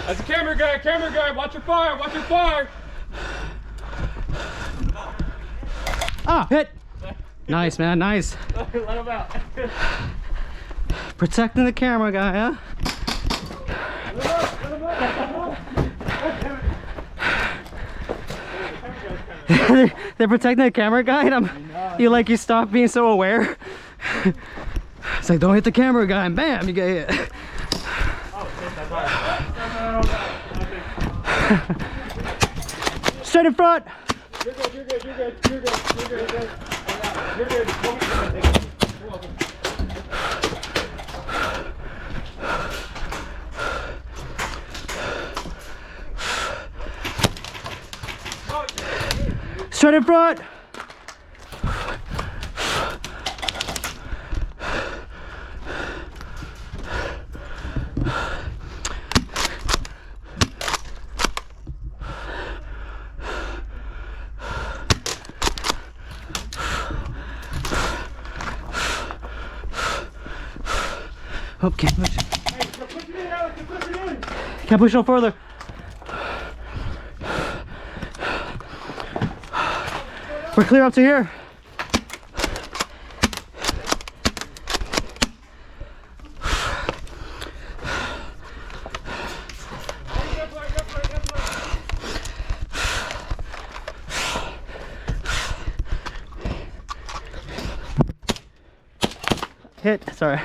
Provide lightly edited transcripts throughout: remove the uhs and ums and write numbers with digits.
That's a camera guy, watch your fire, watch your fire. Ah, hit. Nice, man, nice. Let him out. Protecting the camera guy, huh? They're protecting the camera guy, and you stop being so aware. It's like, don't hit the camera guy, and bam, you get hit. Straight in front. You're good, you're good, you're good, you're good, you're good, you're good. You're good. You're welcome. Straight in front. Oh, can't push. Hey, push it in, Alex, push it in. Can't push no further. We're clear up to here. Hit, sorry.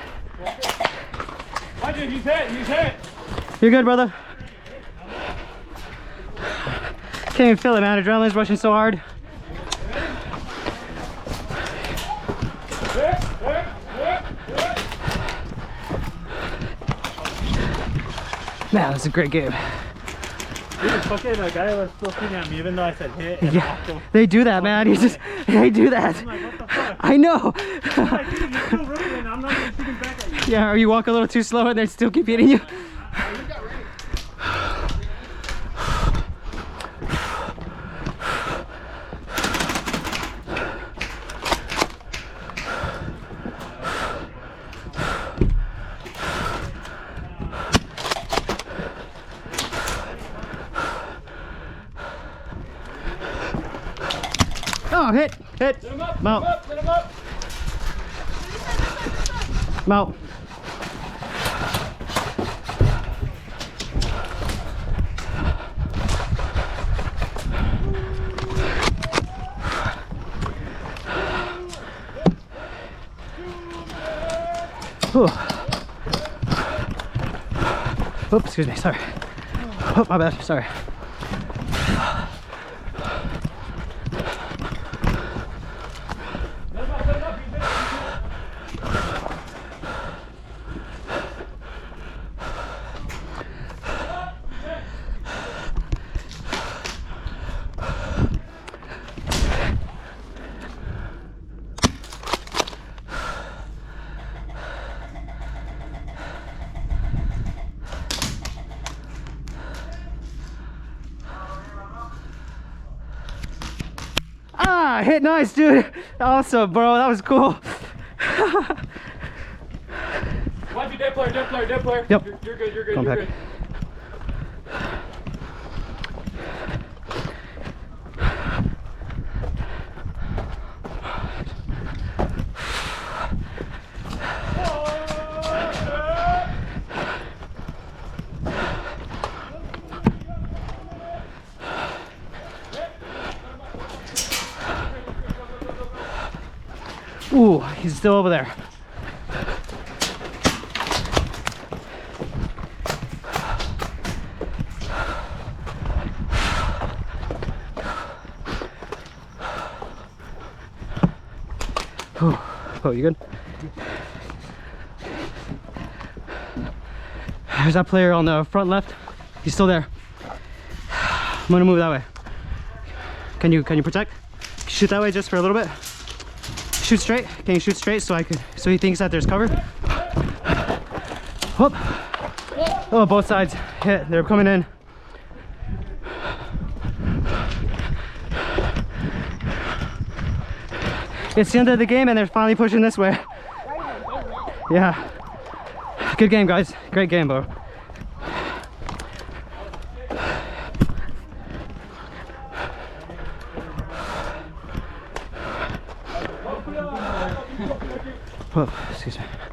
He's hit, he's hit. You're good, brother. Can't even feel it, man. Adrenaline's rushing so hard. Man, that's a great game. Dude, fucking the guy was still shooting at me even though I said hit. And Yeah, they do that, man. They do that. I'm like, what the fuck? I know. I'm like, dude, you're still running and I'm not even shooting back at you. Yeah, or you walk a little too slow and they still keep hitting you. Oh, hit. Set him up, Mount. set him up. Mount. Oops, excuse me, sorry. Oh, my bad, sorry. Ah, hit nice, dude. Awesome, bro. That was cool. Watch your dead player, dead player, dead player. Yep. You're good, you're good, Come you're back. good. Ooh, he's still over there. Oh, you good? There's that player on the front left. He's still there. I'm gonna move that way. Can you protect? Shoot that way just for a little bit. Shoot straight. Can you shoot straight so he thinks that there's cover? Whoop. Oh, both sides hit. They're coming in. It's the end of the game and they're finally pushing this way. Yeah. Good game, guys. Great game, bro. Whoa, excuse me.